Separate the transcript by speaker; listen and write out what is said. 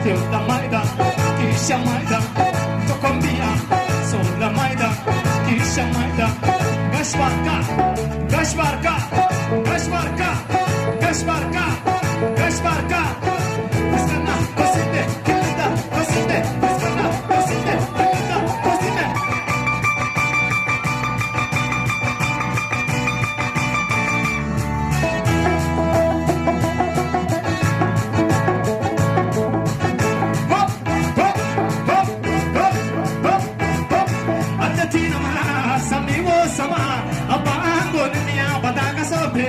Speaker 1: Teuta maida, kisha maida, tokombia, sola maida, kisha maida, gashbarka, gashbarka, gashbarka, gashbarka, gashbarka, iskana, kosinde, kilida, kosinde, iskana, kosinde, kilida, kosinde. Sama, apa anggun niya, bata ka sobe,